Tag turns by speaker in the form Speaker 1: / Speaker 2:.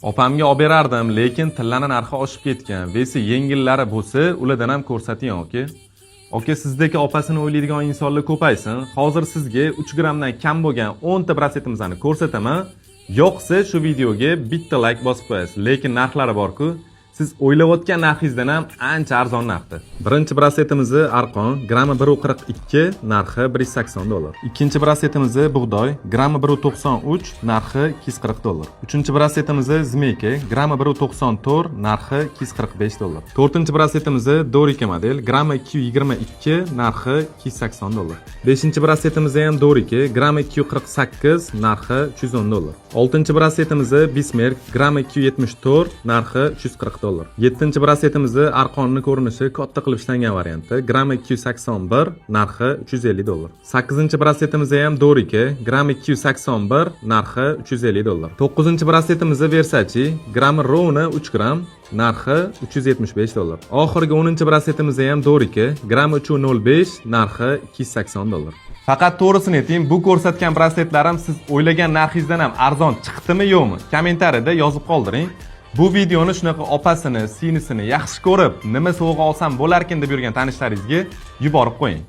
Speaker 1: Opamga olib berardim, lekin tillani narxi oshib ketgan. Vesi yengillari bo'lsa, ulardan ham ko'rsating, oka. Oka, sizdagi opasini o'ylaydigan insonlar ko'paysin. Hozir sizga 3 grammdan kam bo'lgan 10 ta brasletimizni ko'rsataman. Yo'qsa shu videoga bitta like bosib qo'yasiz. Lekin narxlari bor-ku, siz o'ylayotgan narxingizdan ham ancha arzon narxda. Birinchi brasletimizni arqon, grammi 1.42, narxi $180. Ikkinchi brasletimizni bug'doy, grammi 1.93, narxi $240. Uchinchi brasletimizni zmeyka, grammi 1.94, narxi $245. To'rtinchi brasletimizni Dorika model, grammi 222, narxi $280. Beshinchi brasletimizni ham Dorika, grammi 248, narxi $310. Oltinchi brasletimizni Bismarck, grammi 274, narxi $340. Yettinchi brasletimizni arqonni ko'rinishi katta qilib ishlangan varianti, grammi 281, narxi $350. Sakkizinchi brasletimizni ham Dorika, grammi 281, narxi $350. To'qqizinchi brasletimizni Versace, grammi rovna 3 gram, narxi $375. Oxirgi 10-chi brasletimizni ham Dorika, grammi 305, narxi $280. Faqat to'g'risini ayting, bu ko'rsatgan brasletlarim siz o'ylagan narxingizdan ham arzon chiqdimi yo'qmi? Kommentariyada yozib qoldiring. Bu videoni shunaqa opasini, singlisini yaxshi ko'rib, nima sovg'a olsam bo'larkin deb yurgan tanishlaringizga yuborib qo'ying.